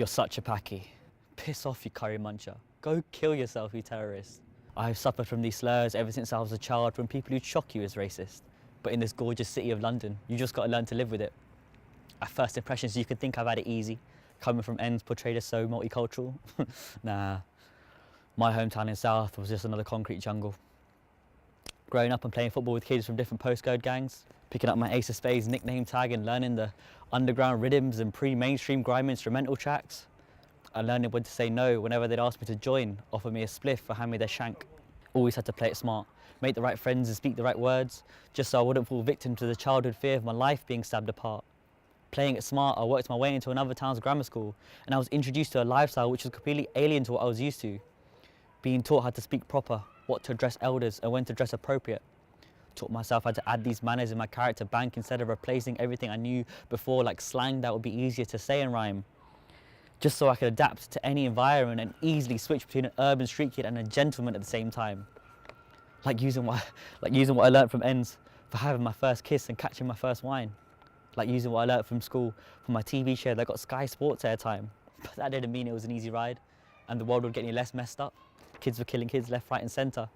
You're such a packy. Piss off, you curry muncher. Go kill yourself, you terrorist. I've suffered from these slurs ever since I was a child from people who'd shock you as racist. But in this gorgeous city of London, you just got to learn to live with it. At first impressions, you could think I've had it easy, coming from ends portrayed as so multicultural. Nah, my hometown in South was just another concrete jungle. Growing up and playing football with kids from different postcode gangs, picking up my Ace of Spades nickname tag and learning the underground rhythms and pre-mainstream grime instrumental tracks. I learned when to say no whenever they'd ask me to join, offer me a spliff or hand me their shank. Always had to play it smart, make the right friends and speak the right words, just so I wouldn't fall victim to the childhood fear of my life being stabbed apart. Playing it smart, I worked my way into another town's grammar school, and I was introduced to a lifestyle which was completely alien to what I was used to. Being taught how to speak proper, what to address elders and when to dress appropriate. Taught myself how to add these manners in my character bank instead of replacing everything I knew before like slang that would be easier to say and rhyme. Just so I could adapt to any environment and easily switch between an urban street kid and a gentleman at the same time. Like using what I learnt from ends for having my first kiss and catching my first wine. Like using what I learnt from school for my TV show that got Sky Sports airtime. But that didn't mean it was an easy ride and the world would get any less messed up. Kids were killing kids left, right and centre.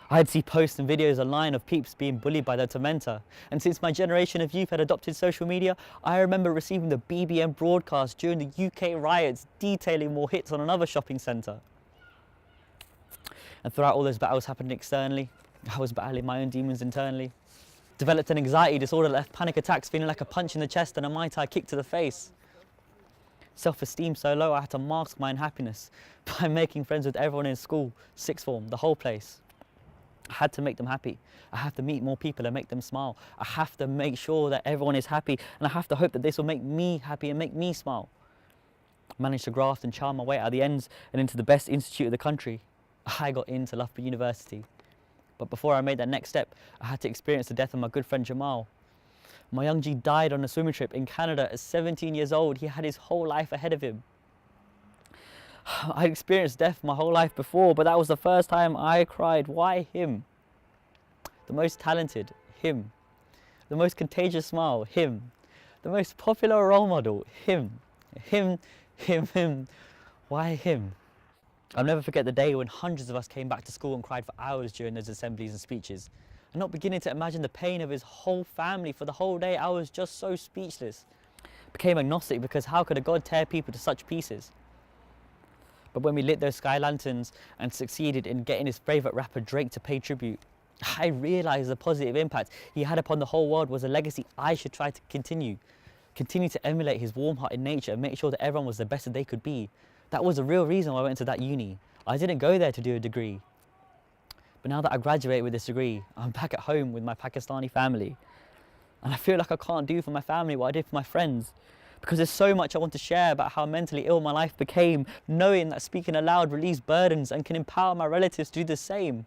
I'd see posts and videos online of peeps being bullied by their tormentor. And since my generation of youth had adopted social media, I remember receiving the BBM broadcast during the UK riots detailing more hits on another shopping centre. And throughout all those battles happening externally, I was battling my own demons internally. Developed an anxiety disorder that left panic attacks feeling like a punch in the chest and a Mai Tai kick to the face. Self-esteem so low I had to mask my unhappiness by making friends with everyone in school, sixth form, the whole place. I had to make them happy. I have to meet more people and make them smile. I have to make sure that everyone is happy, and I have to hope that this will make me happy and make me smile. I managed to graft and charm my way out of the ends and into the best institute of the country. I got into Loughborough University. But before I made that next step, I had to experience the death of my good friend Jamal. My young G died on a swimming trip in Canada at 17 years old. He had his whole life ahead of him. I'd experienced death my whole life before, but that was the first time I cried. Why him? The most talented, him. The most contagious smile, him. The most popular role model, him. Him. Why him? I'll never forget the day when hundreds of us came back to school and cried for hours during those assemblies and speeches. And not beginning to imagine the pain of his whole family for the whole day, I was just so speechless. Became agnostic because how could a God tear people to such pieces? But when we lit those sky lanterns and succeeded in getting his favourite rapper Drake to pay tribute, I realised the positive impact he had upon the whole world was a legacy I should try to continue. Continue to emulate his warm-hearted nature and make sure that everyone was the best that they could be. That was the real reason why I went to that uni. I didn't go there to do a degree. But now that I graduated with this degree, I'm back at home with my Pakistani family. And I feel like I can't do for my family what I did for my friends. Because there's so much I want to share about how mentally ill my life became, knowing that speaking aloud relieves burdens and can empower my relatives to do the same.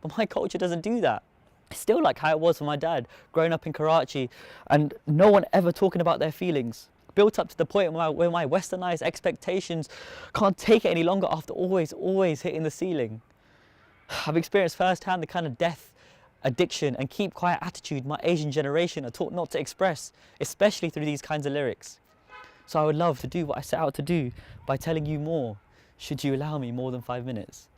But my culture doesn't do that. It's still like how it was for my dad, growing up in Karachi, and no one ever talking about their feelings. Built up to the point where my westernized expectations can't take it any longer after always hitting the ceiling. I've experienced firsthand the kind of death, addiction and keep quiet attitude my Asian generation are taught not to express, especially through these kinds of lyrics. So I would love to do what I set out to do by telling you more, should you allow me more than 5 minutes.